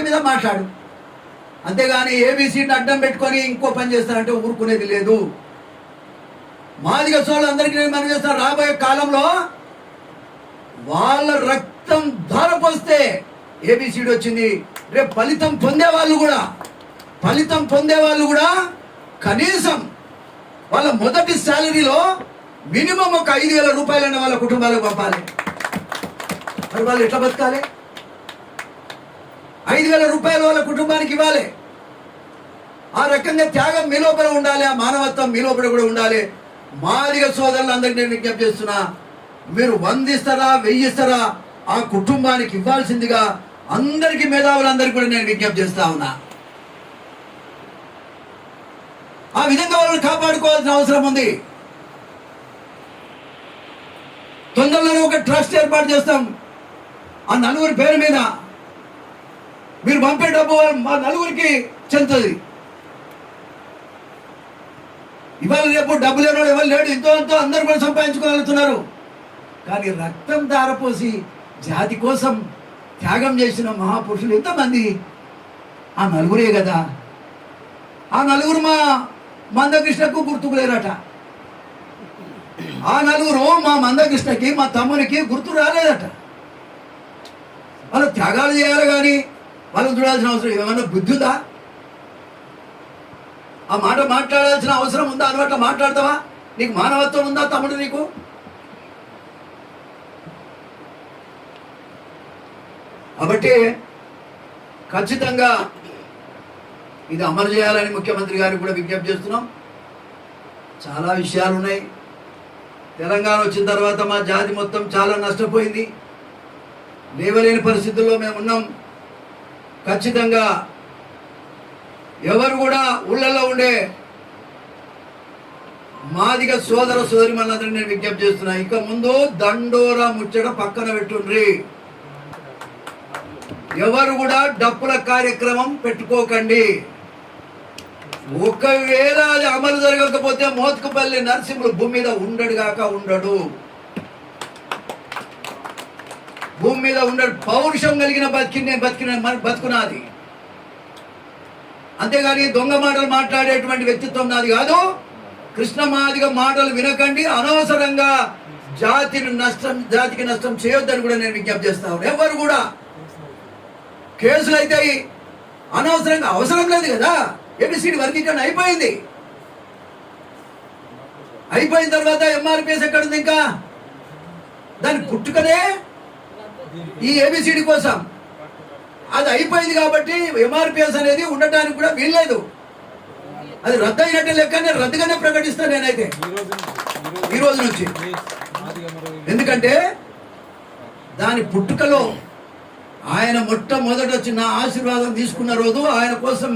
మీద మాట్లాడు, అంతేగాని ఏబీసీని అడ్డం పెట్టుకొని ఇంకో పని చేస్తారంటే ఊరుకునేది లేదు. మాదిగ సోళ్ళందరికీ నేను మనం చేస్తాను, రాబోయే కాలంలో వాళ్ళ రక్తం ధారపోస్తే ఏబీసీడీ వచ్చింది. రేపు ఫలితం పొందేవాళ్ళు కూడా కనీసం వాళ్ళ మొదటి శాలరీలో మినిమం ఒక 5,000 రూపాయలైన వాళ్ళ కుటుంబాలకు పంపాలి. మరి వాళ్ళు ఎట్లా బతకాలి? 5,000 రూపాయలు వాళ్ళ కుటుంబానికి ఇవ్వాలి. ఆ రకంగా త్యాగం మీ లోపల ఉండాలి, ఆ మానవత్వం మీ లోపల కూడా ఉండాలి. మాదిగ సోదరులందరికీ నేను విజ్ఞప్తి చేస్తున్నా, మీరు 100 ఇస్తారా 1000 ఇస్తారా ఆ కుటుంబానికి ఇవ్వాల్సిందిగా అందరికీ, మేధావులందరికీ కూడా నేను విజ్ఞప్తి చేస్తా ఉన్నా. ఆ విధంగా వాళ్ళని కాపాడుకోవాల్సిన అవసరం ఉంది. తొందరలోనే ఒక ట్రస్ట్ ఏర్పాటు చేస్తాం. ఆ నలుగురి పేరు మీద మీరు పంపే డబ్బు మా నలుగురికి చెందుతుంది. ఇవాళ రేపు డబ్బు లేనివాడు ఎవరు లేడు, ఎంతో ఎంతో అందరూ కూడా సంపాదించుకోగలుగుతున్నారు. కానీ రక్తం ధారపోసి జాతి కోసం త్యాగం చేసిన మహాపురుషులు ఎంతమంది? ఆ నలుగురే కదా. ఆ నలుగురు మా మందకృష్ణకు గుర్తుకు లేరట. ఆ నలుగురు మా మందకృష్ణకి, మా తమ్మునికి గుర్తు రాలేదట. వాళ్ళు త్యాగాలు చేయాలి, కానీ వాళ్ళని చూడాల్సిన అవసరం ఏమన్నా బుద్ధి ఉందా? ఆ మాట మాట్లాడాల్సిన అవసరం ఉందా? అన్నమాట మాట్లాడతావా? నీకు మానవత్వం ఉందా తమ్ముడు? నీకు కాబట్టి ఖచ్చితంగా ఇది అమలు చేయాలని ముఖ్యమంత్రి గారికి కూడా విజ్ఞప్తి చేస్తున్నాం. చాలా విషయాలు ఉన్నాయి. తెలంగాణ వచ్చిన తర్వాత మా జాతి మొత్తం చాలా నష్టపోయింది. లేవలేని పరిస్థితుల్లో మేము ఉన్నాం. ఖచ్చితంగా ఎవరు కూడా ఊళ్ళల్లో ఉండే మాదిగ సోదర సోదరిమణులందరినీ నేను విజ్ఞప్తి చేస్తున్నా, ఇక ముందు దండోరా ముచ్చట పక్కన పెట్టుండ్రి. ఎవరు కూడా డప్పుల కార్యక్రమం పెట్టుకోకండి. ఒకవేళ అది అమలు జరగకపోతే మోత్కుపల్లి నరసింహులు భూమి మీద ఉండడు. భూమి మీద ఉండడు. పౌరుషం కలిగిన బతుకునాది. అంతేగాని దొంగ మాటలు మాట్లాడేటువంటి వ్యక్తిత్వం నాది కాదు. కృష్ణ మాదిగ మాటలు వినకండి. అనవసరంగా జాతికి నష్టం చేయొద్దని కూడా నేను విజ్ఞప్తి చేస్తా ఉన్నాను. ఎవరు కూడా కేసులు అయితే అనవసరంగా అవసరం లేదు కదా. ఏబిసిడి వర్గీకరణ అయిపోయిన తర్వాత ఎంఆర్పిఎస్ ఎక్కడుంది? ఇంకా దాని పుట్టుకనే ఈ ఏబిసిడి కోసం. అది అయిపోయింది కాబట్టి ఎంఆర్పిఎస్ అనేది ఉండటానికి కూడా వీల్లేదు. అది రద్దు అయినట్టు లెక్కనే రద్దుగానే ప్రకటిస్తాను నేనైతే ఈ రోజు నుంచి. ఎందుకంటే దాని పుట్టుకలో ఆయన మొట్టమొదట వచ్చిన ఆశీర్వాదం తీసుకున్న రోజు ఆయన కోసం